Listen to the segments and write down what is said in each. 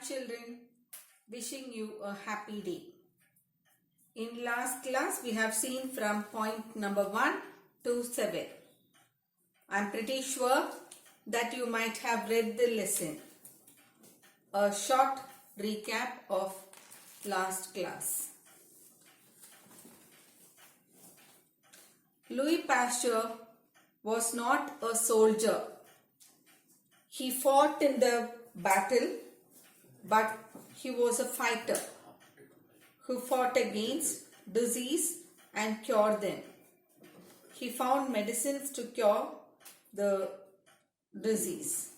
children, wishing you a happy day. In last class we have seen from point number 1 to 7. I am pretty sure that you might have read the lesson. A short recap of last class. Louis Pasteur was not a soldier. He fought in the battle, but he was a fighter who fought against disease and cured them. He found medicines to cure the disease.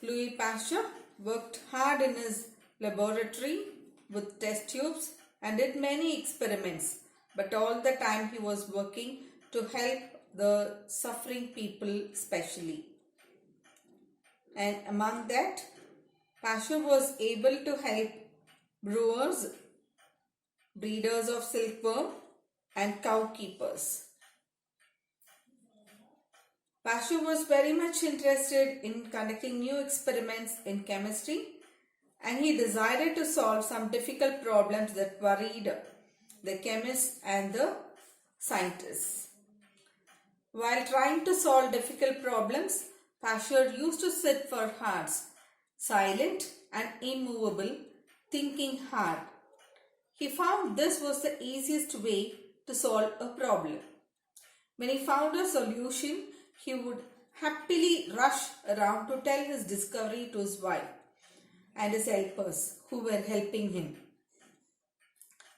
Louis Pasteur worked hard in his laboratory with test tubes and did many experiments, but all the time he was working to help the suffering people specially. And among that, Pasteur was able to help brewers, breeders of silkworm and cow keepers. Pasteur was very much interested in conducting new experiments in chemistry, and he decided to solve some difficult problems that worried the chemists and the scientists. While trying to solve difficult problems, Pasteur used to sit for hours, silent and immovable, thinking hard. He found this was the easiest way to solve a problem. When he found a solution, he would happily rush around to tell his discovery to his wife and his helpers who were helping him.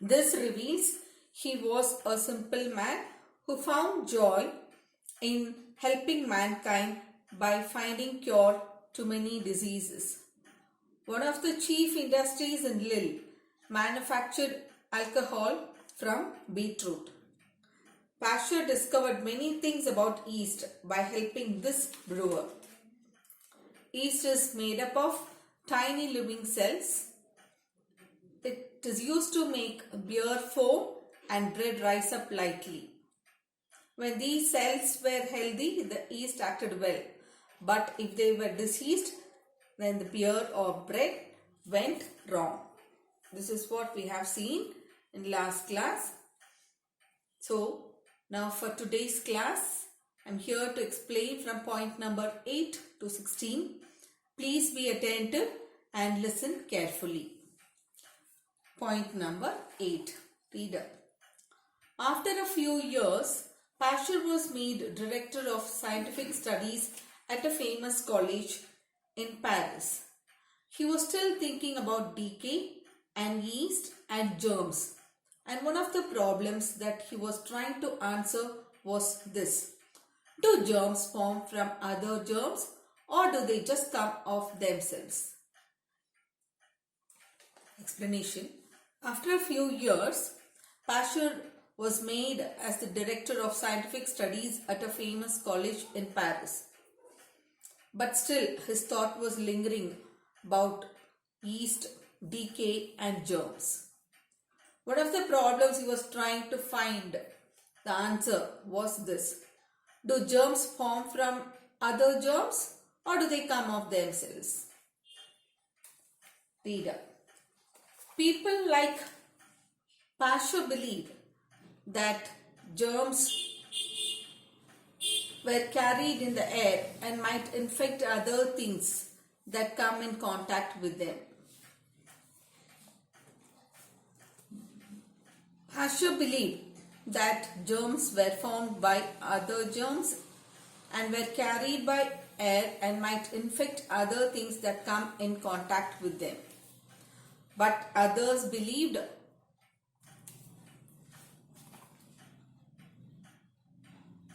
This reveals he was a simple man who found joy in helping mankind by finding cure to many diseases. One of the chief industries in Lille manufactured alcohol from beetroot. Pasteur discovered many things about yeast by helping this brewer. Yeast is made up of tiny living cells. It is used to make beer foam and bread rise up lightly. When these cells were healthy, the yeast acted well. But if they were diseased, then the beer or bread went wrong. This is what we have seen in last class. So, now for today's class, I am here to explain from point number 8 to 16. Please be attentive and listen carefully. Point number 8. Reader. After a few years, Pasteur was made Director of Scientific Studies at a famous college in Paris. He was still thinking about decay and yeast and germs. And one of the problems that he was trying to answer was this. Do germs form from other germs or do they just come of themselves? Explanation. After a few years, Pasteur was made as the Director of Scientific Studies at a famous college in Paris. But still, his thought was lingering about yeast, decay and germs. One of the problems he was trying to find the answer was this. Do germs form from other germs or do they come of themselves? Reader. People like Pasteur believed that germs were carried in the air and might infect other things that come in contact with them. Pasteur believed that germs were formed by other germs and were carried by air and might infect other things that come in contact with them. But others believed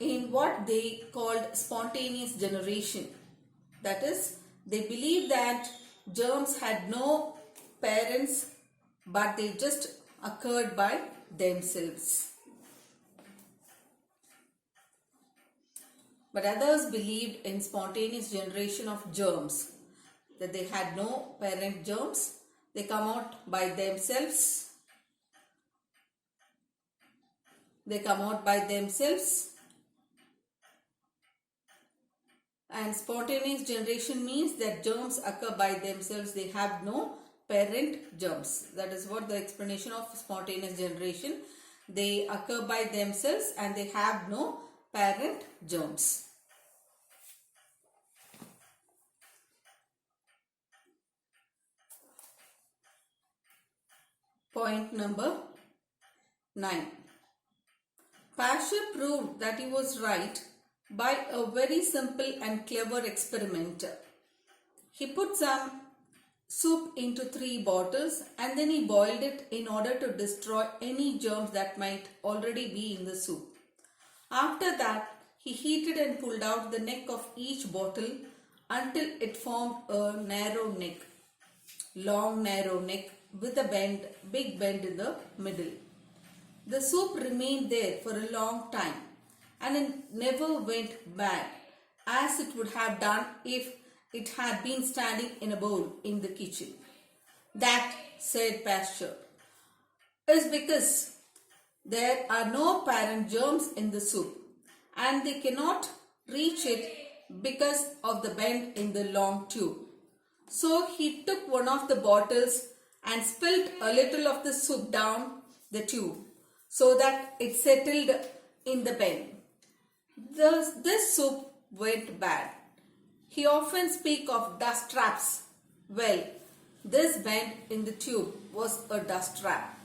in what they called spontaneous generation. That is, they believed that germs had no parents but they just occurred by themselves. But others believed in spontaneous generation of germs, that they had no parent germs, they come out by themselves. And spontaneous generation means that germs occur by themselves. They have no parent germs. That is what the explanation of spontaneous generation. They occur by themselves and they have no parent germs. Point number 9. Pasteur proved that he was right by a very simple and clever experiment. He put some soup into 3 bottles and then he boiled it in order to destroy any germs that might already be in the soup. After that, he heated and pulled out the neck of each bottle until it formed a narrow neck, long narrow neck with a big bend in the middle. The soup remained there for a long time and it never went bad as it would have done if it had been standing in a bowl in the kitchen. That, said Pasteur, is because there are no parent germs in the soup and they cannot reach it because of the bend in the long tube. So he took one of the bottles and spilled a little of the soup down the tube so that it settled in the bend. This soup went bad. He often speaks of dust traps. Well, this bend in the tube was a dust trap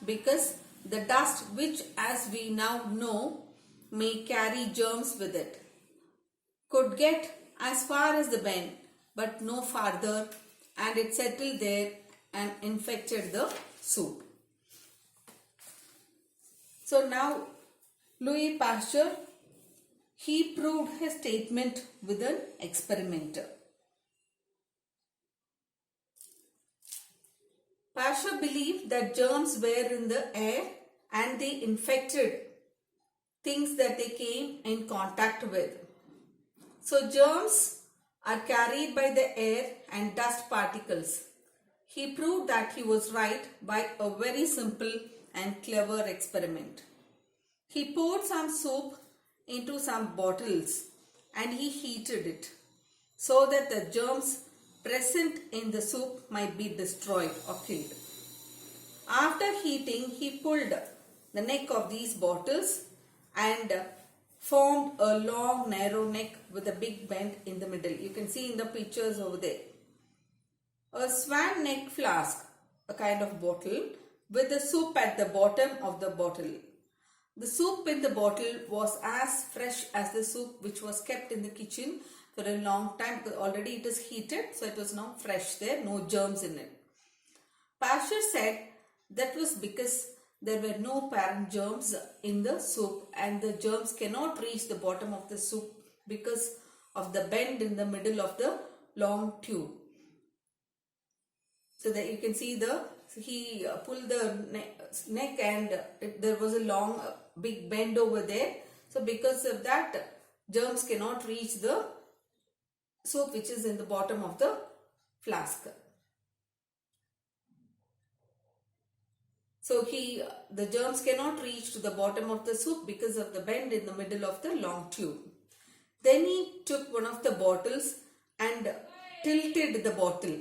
because the dust, which as we now know may carry germs with it, could get as far as the bend but no farther, and it settled there and infected the soup. So now Louis Pasteur, he proved his statement with an experiment. Pasteur believed that germs were in the air and they infected things that they came in contact with. So germs are carried by the air and dust particles. He proved that he was right by a very simple and clever experiment. He poured some soup into some bottles and he heated it so that the germs present in the soup might be destroyed or killed. After heating, he pulled the neck of these bottles and formed a long narrow neck with a big bend in the middle. You can see in the pictures over there. A swan neck flask, a kind of bottle with the soup at the bottom of the bottle. The soup in the bottle was as fresh as the soup which was kept in the kitchen for a long time because already it is heated, so it was now fresh there, no germs in it. Pasteur said that was because there were no parent germs in the soup and the germs cannot reach the bottom of the soup because of the bend in the middle of the long tube. So that you can see he pulled the neck and there was a long big bend over there. So because of that, germs cannot reach the soup which is in the bottom of the flask. So the germs cannot reach to the bottom of the soup because of the bend in the middle of the long tube. Then he took one of the bottles and tilted the bottle.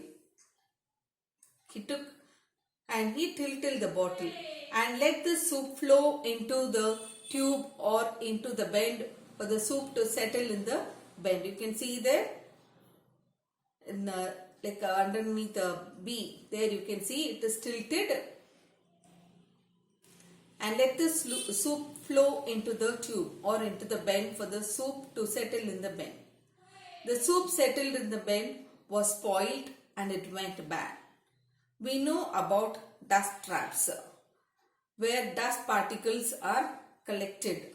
He tilted the bottle and let the soup flow into the tube or into the bend for the soup to settle in the bend. You can see there in underneath the B, there you can see it is tilted, and let the soup flow into the tube or into the bend for the soup to settle in the bend. The soup settled in the bend, was spoiled and it went bad. We know about dust traps where dust particles are collected.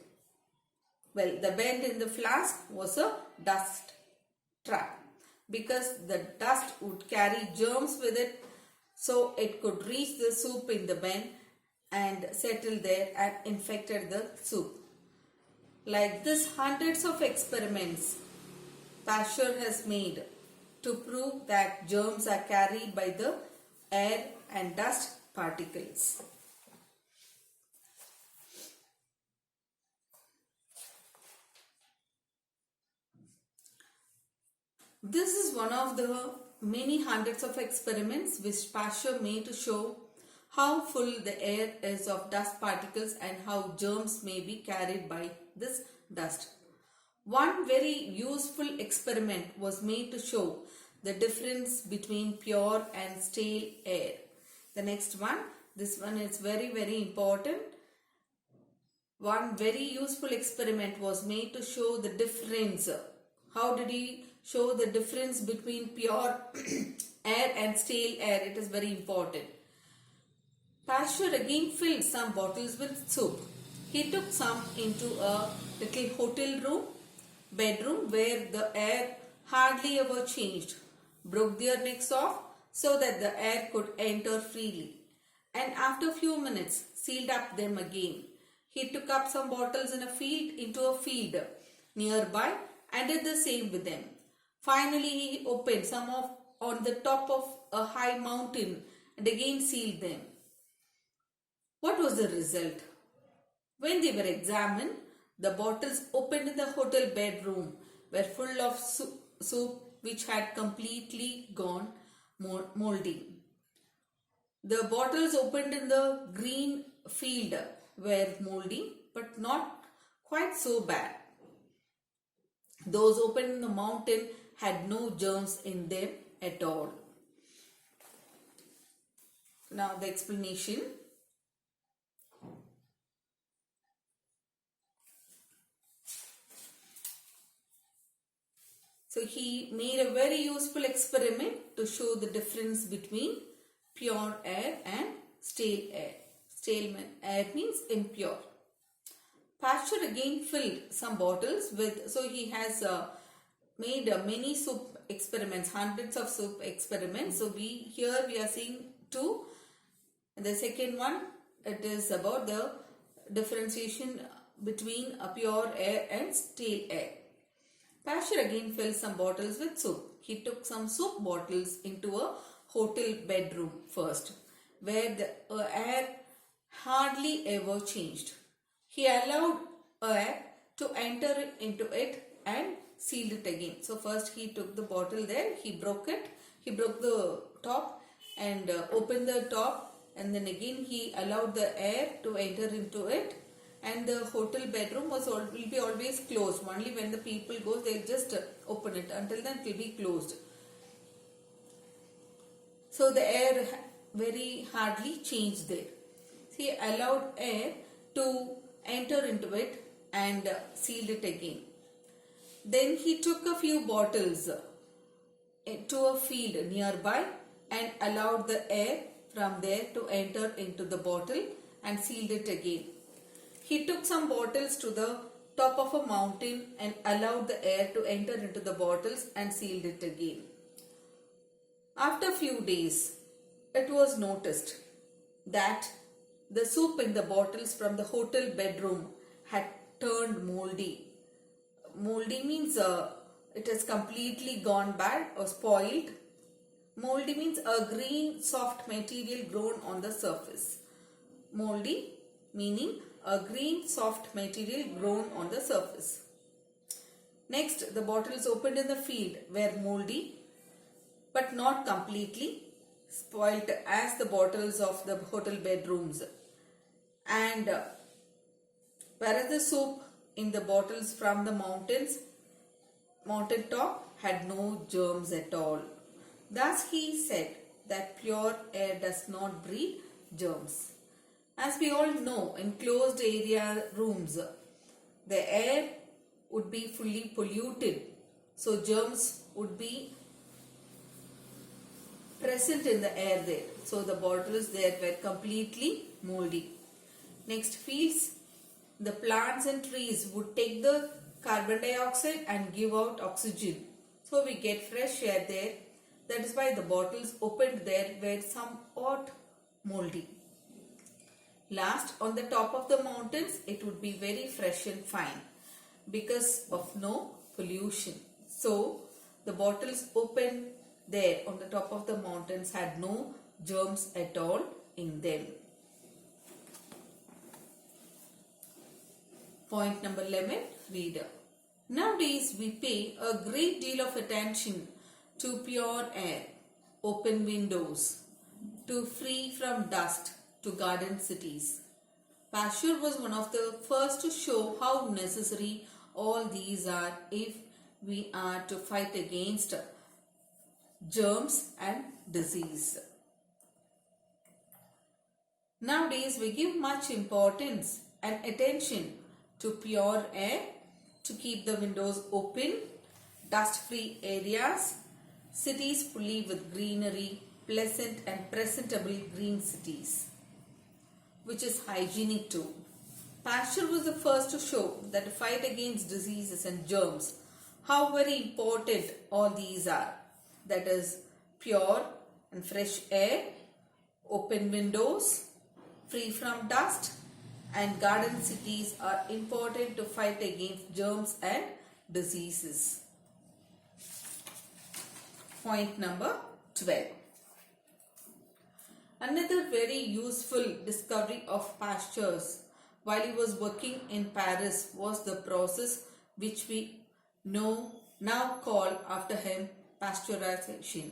Well, the bend in the flask was a dust trap because the dust would carry germs with it, so it could reach the soup in the bend and settle there and infected the soup. Like this, hundreds of experiments Pasteur has made to prove that germs are carried by the air and dust particles. This is one of the many hundreds of experiments which Pasteur made to show how full the air is of dust particles and how germs may be carried by this dust. One very useful experiment was made to show the difference between pure and stale air. The next one, this one is very important. One very useful experiment was made to show the difference. How did he show the difference between pure air and stale air? It is very important. Pasteur again filled some bottles with soup. He took some into a little hotel bedroom where the air hardly ever changed, broke their necks off so that the air could enter freely, and after a few minutes sealed up them again. He took up some bottles into a field nearby and did the same with them. Finally, he opened some on the top of a high mountain and again sealed them. What was the result? When they were examined, the bottles opened in the hotel bedroom were full of soup which had completely gone moldy. The bottles opened in the green field were moldy but not quite so bad. Those opened in the mountain had no germs in them at all. Now the explanation. So he made a very useful experiment to show the difference between pure air and stale air. Stale air means impure. Pasteur again filled some bottles with, so he has made many soup experiments, hundreds of soup experiments. So here we are seeing two. And the second one, it is about the differentiation between a pure air and stale air. Pasteur again filled some bottles with soup. He took some soup bottles into a hotel bedroom first, where the air hardly ever changed. He allowed air to enter into it and sealed it again. So first he took the bottle there, he broke the top and opened the top, and then again he allowed the air to enter into it, and the hotel bedroom will be always closed. Only when the people go, they'll just open it. Until then it will be closed. So the air very hardly changed there. He allowed air to enter into it and sealed it again. Then he took a few bottles to a field nearby and allowed the air from there to enter into the bottle and sealed it again. He took some bottles to the top of a mountain and allowed the air to enter into the bottles and sealed it again. After a few days, it was noticed that the soup in the bottles from the hotel bedroom had turned moldy. Moldy means it has completely gone bad or spoiled. Moldy means a green soft material grown on the surface. Moldy meaning a green soft material grown on the surface. Next, the bottles opened in the field were moldy but not completely spoiled as the bottles of the hotel bedrooms. And whereas the soup in the bottles from the mountain top had no germs at all. Thus he said that pure air does not breed germs. As we all know, in closed area rooms, the air would be fully polluted. So germs would be present in the air there. So the bottles there were completely moldy. Next, fields, the plants and trees would take the carbon dioxide and give out oxygen. So we get fresh air there. That is why the bottles opened there were somewhat moldy. Last, on the top of the mountains, it would be very fresh and fine because of no pollution. So the bottles opened there on the top of the mountains had no germs at all in them. Point number 11, reader. Nowadays we pay a great deal of attention to pure air, open windows, to free from dust, to garden cities. Pasteur was one of the first to show how necessary all these are if we are to fight against germs and disease. Nowadays, we give much importance and attention to pure air, to keep the windows open, dust-free areas, cities fully with greenery, pleasant and presentable green cities, which is hygienic too. Pasteur was the first to show that to fight against diseases and germs, how very important all these are. That is pure and fresh air, open windows, free from dust, and garden cities are important to fight against germs and diseases. Point number 12. Another very useful discovery of Pasteur's while he was working in Paris was the process which we now call after him pasteurization.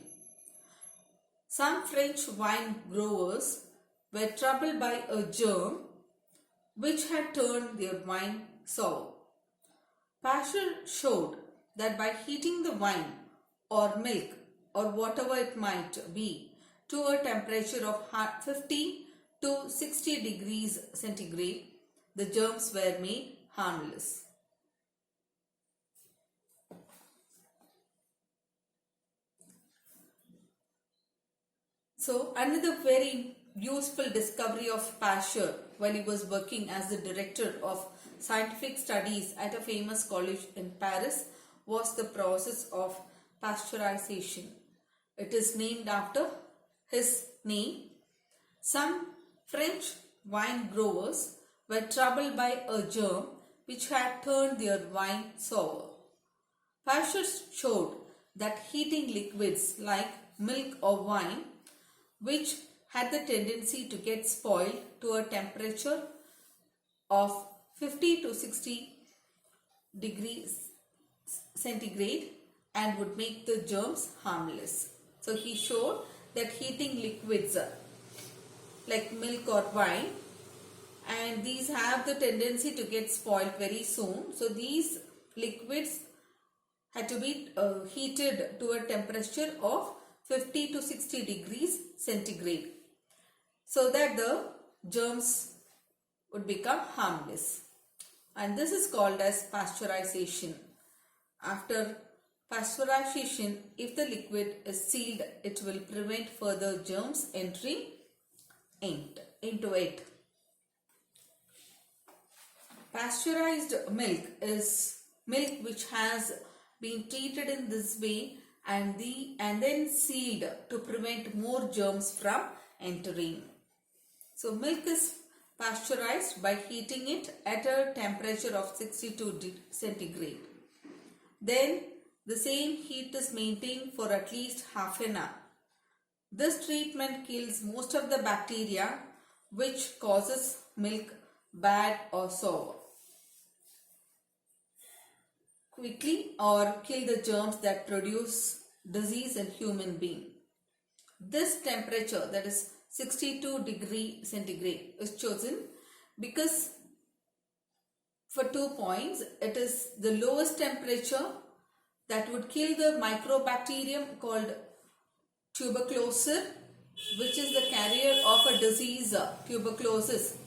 Some French wine growers were troubled by a germ which had turned their wine sour. Pasteur showed that by heating the wine or milk or whatever it might be to a temperature of 50 to 60 degrees centigrade, the germs were made harmless. So another very useful discovery of Pasteur while he was working as the director of scientific studies at a famous college in Paris was the process of pasteurization. It is named after his name. Some French wine growers were troubled by a germ which had turned their wine sour. Pasteur showed that heating liquids like milk or wine, which had the tendency to get spoiled to a temperature of 50 to 60 degrees centigrade and would make the germs harmless. So he showed that heating liquids like milk or wine, and these have the tendency to get spoiled very soon. So these liquids had to be heated to a temperature of 50 to 60 degrees centigrade so that the germs would become harmless. And this is called as pasteurization. After pasteurization, if the liquid is sealed, it will prevent further germs entering into it. Pasteurized milk is milk which has been treated in this way and then sealed to prevent more germs from entering. So milk is pasteurized by heating it at a temperature of 62 centigrade. Then the same heat is maintained for at least half an hour. This treatment kills most of the bacteria which causes milk bad or sour quickly or kill the germs that produce disease in human being. This temperature, that is 62 degree centigrade, is chosen because for 2 points. It is the lowest temperature that would kill the microbacterium called tuberculosis, which is the carrier of a disease, tuberculosis,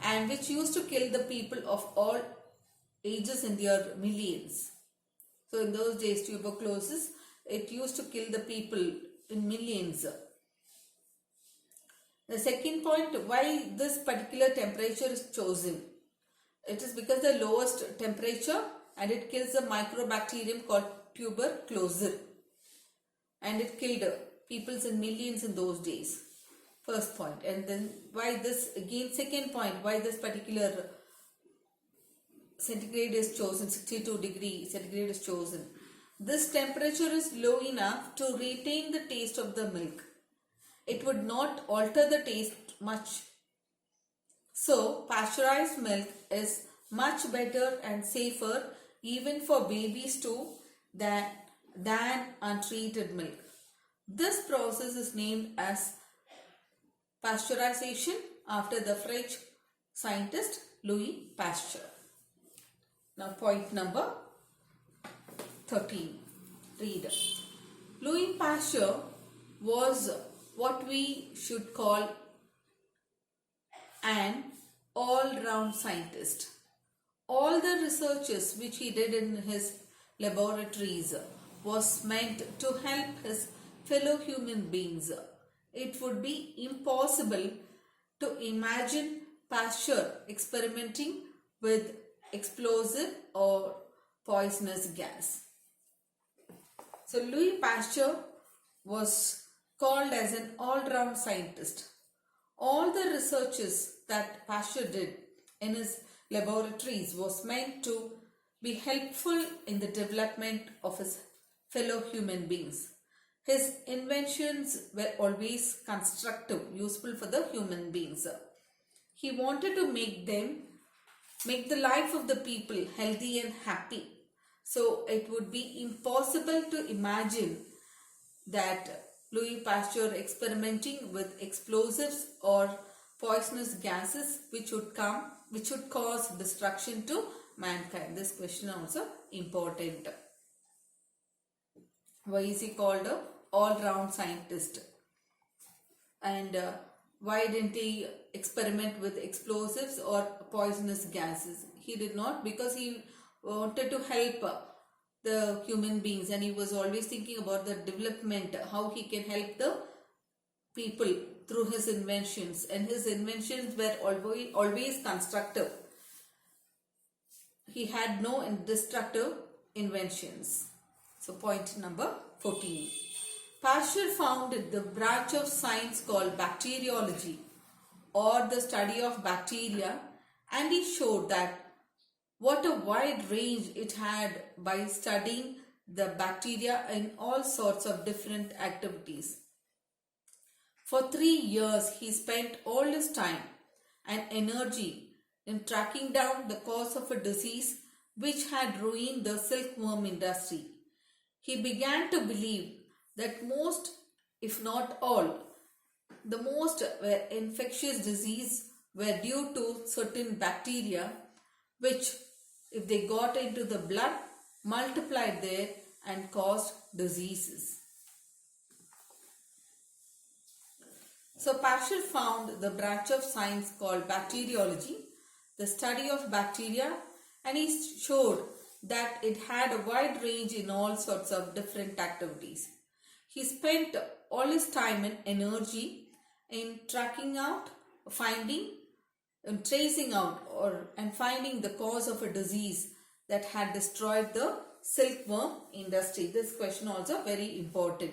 and which used to kill the people of all ages in their millions. So in those days, tuberculosis, it used to kill the people in millions. The second point, why this particular temperature is chosen. It is because the lowest temperature and it kills a microbacterium called tuberculosis. And it killed people in millions in those days. First point. And then why this, again second point, why this particular centigrade is chosen, 62 degree centigrade is chosen. This temperature is low enough to retain the taste of the milk. It would not alter the taste much. So pasteurized milk is much better and safer even for babies too than than untreated milk. This process is named as pasteurization after the French scientist Louis Pasteur. Now point number 13. Read. Louis Pasteur was what we should call an all-round scientist. All the researches which he did in his laboratories was meant to help his fellow human beings. It would be impossible to imagine Pasteur experimenting with explosive or poisonous gas. So Louis Pasteur was called as an all-round scientist. All the researches that Pasteur did in his laboratories was meant to be helpful in the development of his fellow human beings. His inventions were always constructive, useful for the human beings. He wanted to make the life of the people healthy and happy. So it would be impossible to imagine that Louis Pasteur experimenting with explosives or poisonous gases which would cause destruction to mankind. This question also important. Why is he called a all-round scientist? And why didn't he experiment with explosives or poisonous gases? He did not, because he wanted to help the human beings, and he was always thinking about the development, how he can help the people through his inventions, and his inventions were always constructive. He had no destructive inventions. So point number 14. Pasteur founded the branch of science called bacteriology, or the study of bacteria, and he showed that what a wide range it had by studying the bacteria in all sorts of different activities. For 3 years, he spent all his time and energy in tracking down the cause of a disease which had ruined the silkworm industry. He began to believe that most, if not all, the most infectious diseases were due to certain bacteria which, if they got into the blood, multiplied there and caused diseases. So Pasteur found the branch of science called bacteriology, the study of bacteria, and he showed that it had a wide range in all sorts of different activities. He spent all his time and energy in tracking out, finding, and tracing out and finding the cause of a disease that had destroyed the silkworm industry. This question also very important.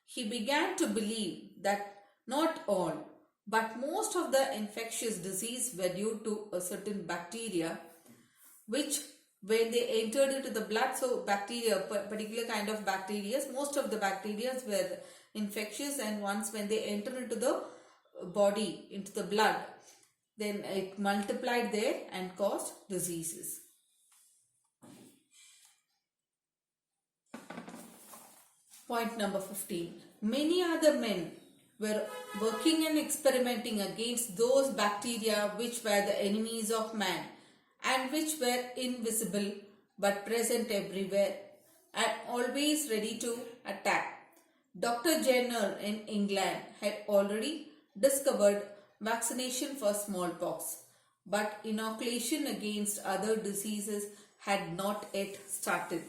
He began to believe that not all, but most of the infectious disease were due to a certain bacteria which, when they entered into the blood, so bacteria, particular kind of bacteria, most of the bacteria were infectious, and once when they enter into the body, into the blood, then it multiplied there and caused diseases. Point number 15. Many other men were working and experimenting against those bacteria which were the enemies of man and which were invisible but present everywhere and always ready to attack. Dr. Jenner in England had already discovered vaccination for smallpox, but inoculation against other diseases had not yet started.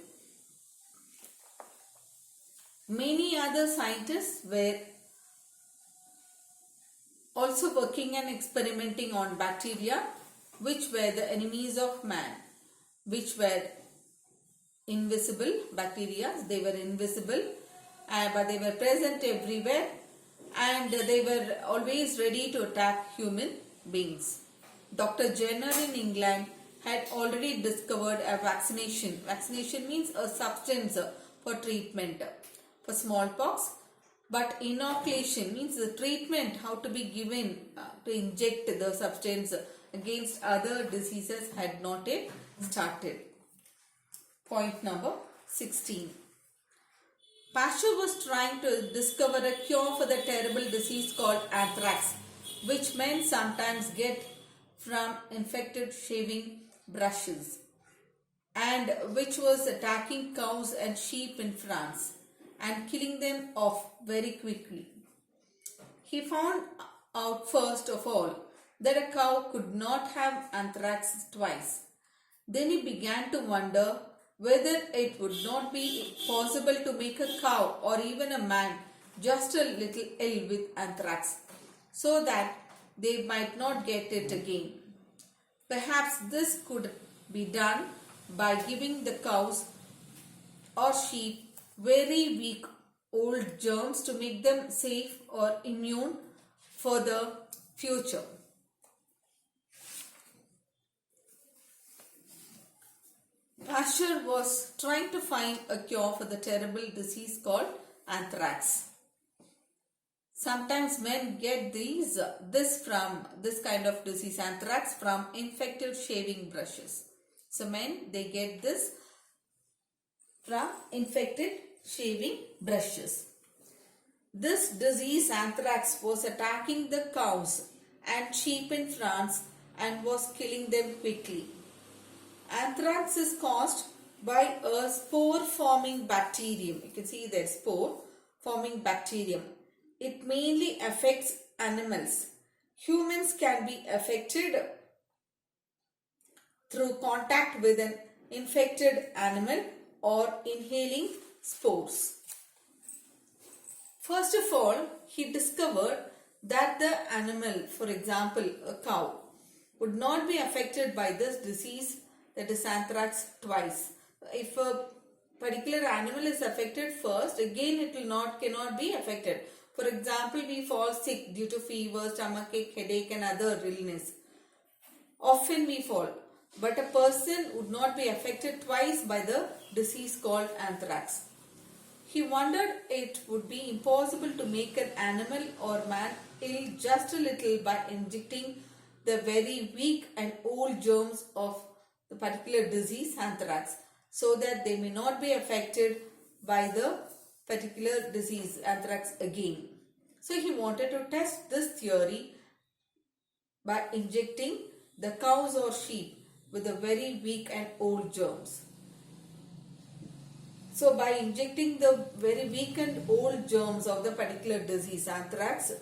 Many other scientists were also working and experimenting on bacteria which were the enemies of man, which were invisible bacteria. They were invisible, but they were present everywhere, and they were always ready to attack human beings. Dr. Jenner in England had already discovered a vaccination. Vaccination means a substance for treatment for smallpox, but inoculation means the treatment, how to be given to inject the substance against other diseases had not yet started. Point number 16. Pasteur was trying to discover a cure for the terrible disease called anthrax, which men sometimes get from infected shaving brushes, and which was attacking cows and sheep in France and killing them off very quickly. He found out first of all that a cow could not have anthrax twice. Then he began to wonder whether it would not be possible to make a cow or even a man just a little ill with anthrax so that they might not get it again. Perhaps this could be done by giving the cows or sheep very weak old germs to make them safe or immune for the future. Pasteur was trying to find a cure for the terrible disease called anthrax. Sometimes men get this kind of disease, anthrax, from infected shaving brushes. So men, they get this from infected shaving brushes. This disease, anthrax, was attacking the cows and sheep in France and was killing them quickly. Anthrax is caused by a spore-forming bacterium. You can see there, spore-forming bacterium. It mainly affects animals. Humans can be affected through contact with an infected animal or inhaling spores. First of all, he discovered that the animal, for example, a cow, would not be affected by this disease, that is anthrax, twice. If a particular animal is affected first, again it cannot be affected. For example, we fall sick due to fever, stomachache, headache and other illness. Often we fall, but a person would not be affected twice by the disease called anthrax. He wondered it would be impossible to make an animal or man ill just a little by injecting the very weak and old germs of the particular disease, anthrax, so that they may not be affected by the particular disease, anthrax, again. So he wanted to test this theory by injecting the cows or sheep with the very weak and old germs. So by injecting the very weak and old germs of the particular disease, anthrax,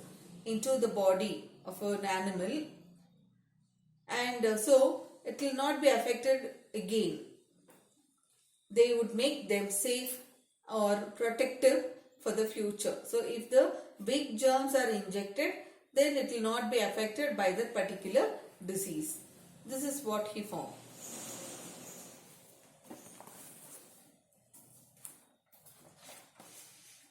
into the body of an animal, and so it will not be affected again. They would make them safe or protective for the future. So if the big germs are injected, then it will not be affected by that particular disease. This is what he found.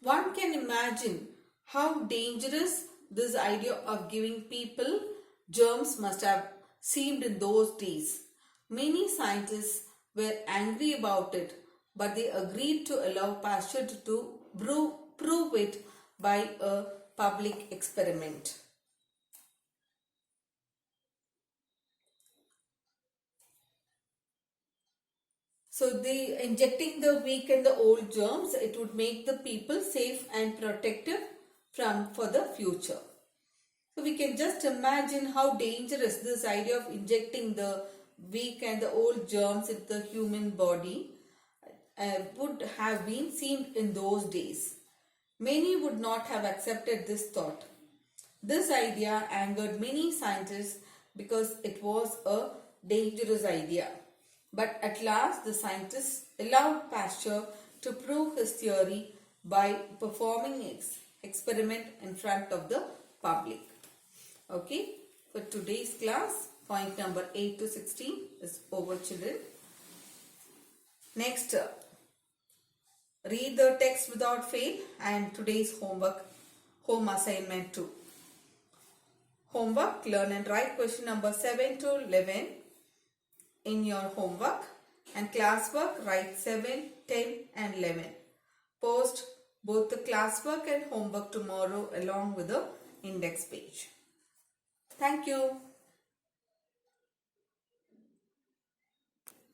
One can imagine how dangerous this idea of giving people germs must have seemed in those days. Many scientists were angry about it, but they agreed to allow Pasteur to prove it by a public experiment. So injecting the weak and the old germs, it would make the people safe and protective for the future. So we can just imagine how dangerous this idea of injecting the weak and the old germs into the human body would have been seen in those days. Many would not have accepted this thought. This idea angered many scientists because it was a dangerous idea. But at last the scientists allowed Pasteur to prove his theory by performing an experiment in front of the public. Okay, for today's class, point number 8 to 16 is over, children. Next, read the text without fail and today's home assignment 2. Homework, learn and write question number 7 to 11 in your homework, and classwork, write 7, 10 and 11. Post both the classwork and homework tomorrow along with the index page. Thank you.